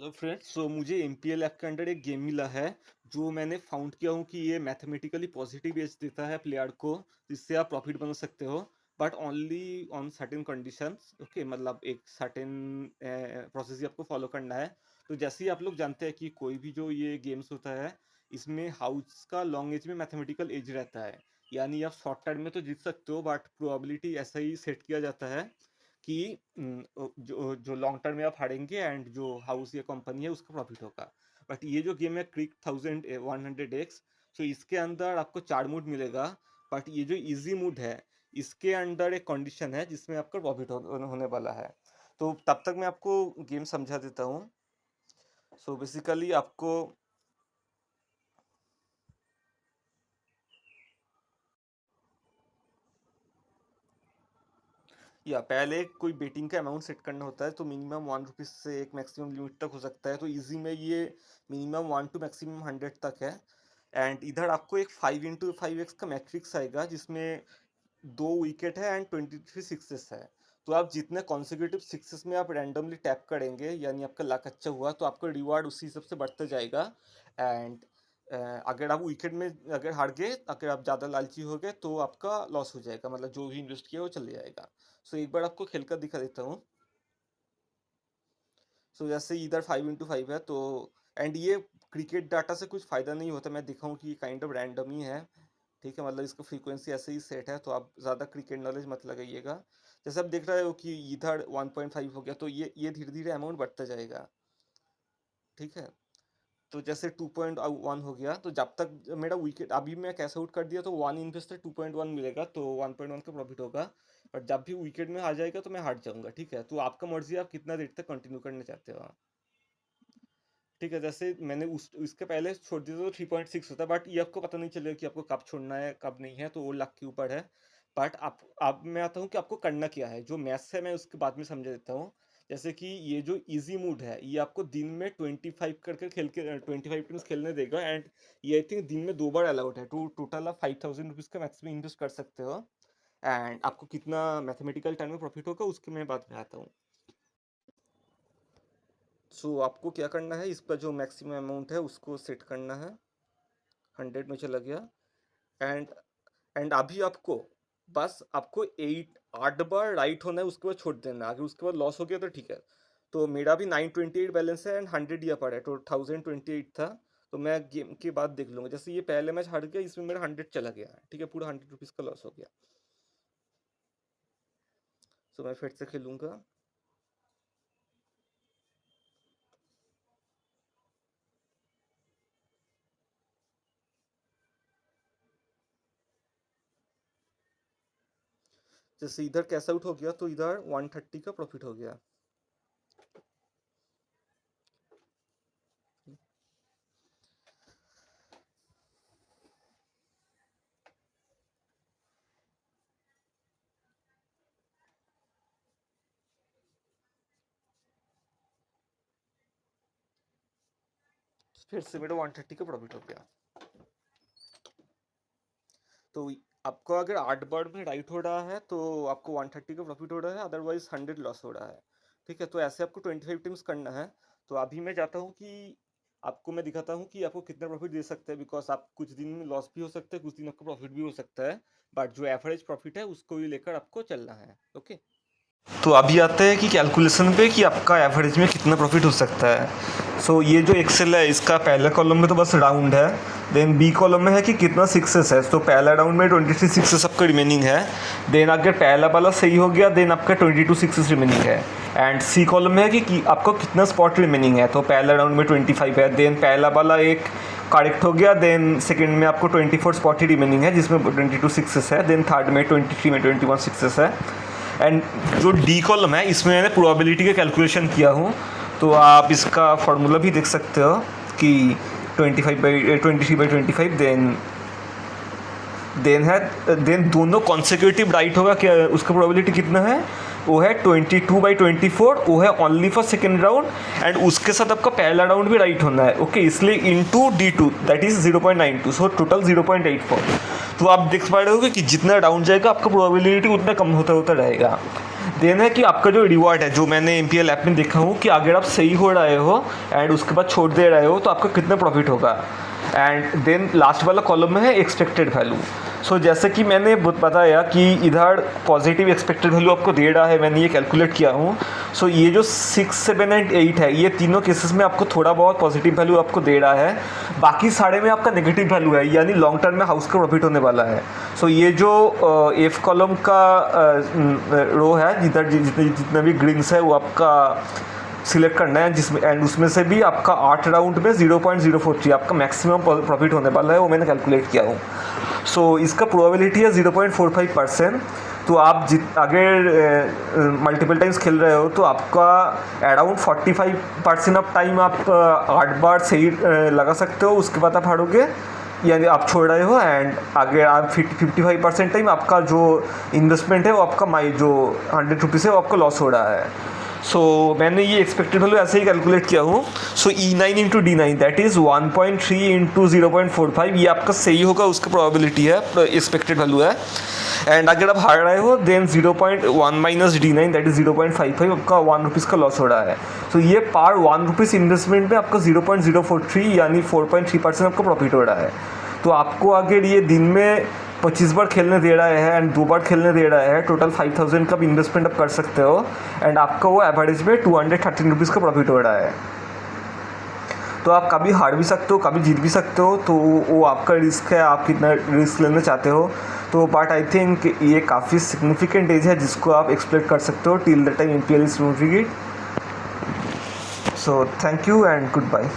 Hello friends. मुझे MPL app के under एक गेम मिला है जो मैंने फाउंड किया हूँ कि ये मैथमेटिकली पॉजिटिव एज देता है प्लेयर को, जिससे आप प्रॉफिट बना सकते हो, but only on certain conditions. Okay, मतलब एक सर्टेन प्रोसेस ही आपको फॉलो करना है। तो जैसे ही आप लोग जानते हैं कि कोई भी जो ये गेम्स होता है, इसमें हाउस का लॉन्ग एज में मैथमेटिकल एज रहता है। यानी आप शॉर्ट टर्म में तो जीत सकते हो, बट प्रोबेबिलिटी ऐसा ही सेट किया जाता है कि जो जो लॉन्ग टर्म में आप हारेंगे एंड जो हाउस या कंपनी है उसका प्रॉफिट होगा। बट ये जो गेम है क्रिक 1100x, तो इसके अंदर आपको 4 मूड मिलेगा। बट ये जो इजी मूड है, इसके अंदर एक कंडीशन है जिसमें आपका प्रॉफिट होने वाला है। तो तब तक मैं आपको गेम समझा देता हूँ। बेसिकली आपको या पहले कोई बेटिंग का अमाउंट सेट करना होता है, तो मिनिमम 1 रुपीज़ से एक मैक्सिमम लिमिट तक हो सकता है। तो इजी में ये मिनिमम 1 टू मैक्सिमम 100 तक है। एंड इधर आपको एक 5x का मैट्रिक्स आएगा जिसमें 2 विकेट है एंड 23 सिक्सेस है। तो आप जितने कॉन्सिक्यूटिव सिक्सेस में आप रैंडमली टैप करेंगे, यानी आपका लक अच्छा हुआ तो आपका रिवार्ड उसी हिसाब से बढ़ता जाएगा। एंड अगर आप विकेट में अगर हार गए, अगर आप ज़्यादा लालची हो गए तो आपका लॉस हो जाएगा, मतलब जो भी इन्वेस्ट किया वो चले जाएगा। एक बार आपको खेल कर दिखा देता हूँ। जैसे इधर 5x5 है, तो एंड ये क्रिकेट डाटा से कुछ फ़ायदा नहीं होता। मैं दिखाऊँ कि काइंड ऑफ रैंडम ही है, ठीक है। मतलब इसका फ्रीक्वेंसी ऐसे ही सेट है, तो आप ज़्यादा क्रिकेट नॉलेज मत लगाइएगा। जैसे आप देख रहे हो कि इधर 1.5 हो गया, तो ये धीरे धीरे अमाउंट बढ़ता जाएगा, ठीक है। तो जैसे 2.1 हो गया, तो जब तक मेरा विकेट अभी मैं कैश आउट कर दिया तो 1 इन्वेस्ट से 2.1 मिलेगा, तो 1.1 का प्रॉफिट होगा। बट जब भी विकेट में आ जाएगा तो मैं हार जाऊंगा, ठीक है। तो आपका मर्जी है, आप कितना देर तक कंटिन्यू करना चाहते हो, ठीक है। जैसे मैंने उसके पहले छोड़ दिया तो 3.6 होता है, बट ये आपको पता नहीं चलेगा कि आपको कब छोड़ना है कब नहीं है, तो वो लक के ऊपर है। बट आप अब मैं आता हूँ कि आपको करना क्या है। जो मैथ्स है मैं उसके बाद में समझा देता हूँ। जैसे कि ये जो इजी मूड है, ये आपको दिन में 25 करके खेल के 25 टीम्स खेलने देगा। एंड ये आई थिंक दिन में 2 बार अलाउड है। तो टोटल आप 5000 रुपीज़ का मैक्सिमम इन्वेस्ट कर सकते हो। एंड आपको कितना मैथमेटिकल टाइम में प्रॉफिट होगा उसके मैं बाद में आता हूँ। आपको क्या करना है, इसका जो मैक्सिमम अमाउंट है उसको सेट करना है। 100 में चला गया। एंड अभी आपको बस आपको 8 बार राइट होना है, उसके बाद छोड़ देना है। अगर उसके बाद लॉस हो गया तो ठीक है। तो मेरा भी 928 बैलेंस है एंड 100 दिया पड़ा है, तो 1028 था। तो मैं गेम के बाद देख लूंगा। जैसे ये पहले मैच हार गया, इसमें मेरा 100 चला गया है, ठीक है। पूरा 100 रुपीज़ का लॉस हो गया। मैं फिर से खेलूंगा। जैसे इधर कैश आउट हो गया, तो इधर 130 का प्रॉफिट हो गया। फिर से मेरा 130 का प्रॉफिट हो गया। तो आपको अगर 8 बार में राइट हो रहा है तो आपको 130 का प्रॉफिट हो रहा है, अदरवाइज 100 लॉस हो रहा है, ठीक है। तो ऐसे आपको 25 टीम्स करना है। तो अभी मैं चाहता हूँ कि आपको मैं दिखाता हूँ कि आपको कितना प्रॉफिट दे सकते हैं, बिकॉज आप कुछ दिन में लॉस भी हो सकता है, कुछ दिन आपका प्रॉफिट भी हो सकता है। बट जो एवरेज प्रॉफिट है उसको ही लेकर आपको चलना है, ओके। तो अभी आते हैं कि कैलकुलेशन पे कि आपका एवरेज में कितना प्रॉफिट हो सकता है। ये जो एक्सेल है, इसका पहले कॉलम में तो बस राउंड है। देन बी कॉलम में है कि कितना सिक्सेस है। पहला राउंड में 23 सिक्सेस आपका रिमेनिंग है। देन अगर पहला वाला सही हो गया, देन आपका 22 सिक्सेस रिमेनिंग है। एंड सी कॉलम में है कि आपको कितना स्पॉट रिमेनिंग है। तो पहला राउंड में 25 है, देन पहला वाला एक करेक्ट हो गया, देन सेकंड में आपको 24 स्पॉट ही रिमेनिंग है जिसमें 22 सिक्सेस है, देन थर्ड में 23 में 21 सिक्सेस है। एंड जो डी कॉलम है, इसमें मैंने प्रोबेबिलिटी का कैलकुलेशन किया हूँ। तो आप इसका फार्मूला भी देख सकते हो कि 23/25 देन दोनों कॉन्सिक्यूटिव राइट होगा। क्या उसका प्रोबेबिलिटी कितना है, वो है 22/24, वो है only for second round. And उसके साथ आपका पहला राउंड भी राइट होना है, ओके। इसलिए into D2 that is 0.92, total 0.84। तो आप देख पा रहे हो कि जितना राउंड जाएगा आपका प्रोबेबिलिटी उतना कम होता होता रहेगा। देन है कि आपका जो रिवॉर्ड है, जो मैंने एमपीएल ऐप में देखा हूँ कि अगर आप सही हो रहे हो एंड उसके बाद छोड़ दे रहे हो तो आपका कितना प्रॉफिट होगा। एंड देन लास्ट वाला कॉलम में है एक्सपेक्टेड वैल्यू। सो जैसे कि मैंने बताया कि इधर पॉजिटिव एक्सपेक्टेड वैल्यू आपको दे रहा है, मैंने ये कैलकुलेट किया हूँ। सो ये जो 6, 7 एंड 8 है, ये तीनों केसेस में आपको थोड़ा बहुत पॉजिटिव वैल्यू आपको दे रहा है, बाकी सारे में आपका नेगेटिव वैल्यू है, यानी लॉन्ग टर्म में हाउस का प्रॉफिट होने वाला है। सो ये जो एफ कॉलम का रो है, जिधर जितने भी ग्रीन्स है वो आपका सिलेक्ट करना है, जिसमें एंड उसमें से भी आपका 8 राउंड में 0.043 आपका मैक्सिमम प्रॉफिट होने वाला है, वो मैंने कैलकुलेट किया हूँ। सो इसका प्रोबेबिलिटी है 0.45%। तो आप अगर मल्टीपल टाइम्स खेल रहे हो तो आपका अराउंड 45% ऑफ टाइम आप 8 बार सही लगा सकते हो, उसके बाद आप हारोगे, यानी आप छोड़ रहे हो। एंड अगर आप 55% टाइम आपका जो इन्वेस्टमेंट है वो आपका जो 100 रुपीज़ है वो आपका लॉस हो रहा है। सो मैंने ये एक्सपेक्टेड वैल्यू ऐसे ही कैलकुलेट किया हूँ। सो E9 into D9 that is 1.3 into 0.45, ये आपका सही होगा, उसका प्रोबेबिलिटी है, एक्सपेक्टेड वैल्यू है। एंड अगर आप हार रहे हो then 0.1 minus D9 that is 0.55, आपका 1 रुपीज़ का लॉस हो रहा है। सो ये पार 1 रुपीज़ इन्वेस्टमेंट में आपका 0.043 यानी 4.3% आपका प्रॉफिट हो रहा है। तो आपको अगर ये दिन में 25 बार खेलने दे रहा है एंड 2 बार खेलने दे रहा है, टोटल 5000 का इन्वेस्टमेंट आप कर सकते हो एंड आपका वो एवरेज में 213 रुपीज़ का प्रॉफिट हो रहा है। तो आप कभी हार भी सकते हो, कभी जीत भी सकते हो, तो वो आपका रिस्क है, आप कितना रिस्क लेना चाहते हो। तो बट आई थिंक ये काफ़ी सिग्निफिकेंट एज है जिसको आप एक्सपेक्ट कर सकते हो till the time MPL is not rigid. So thank you and good bye.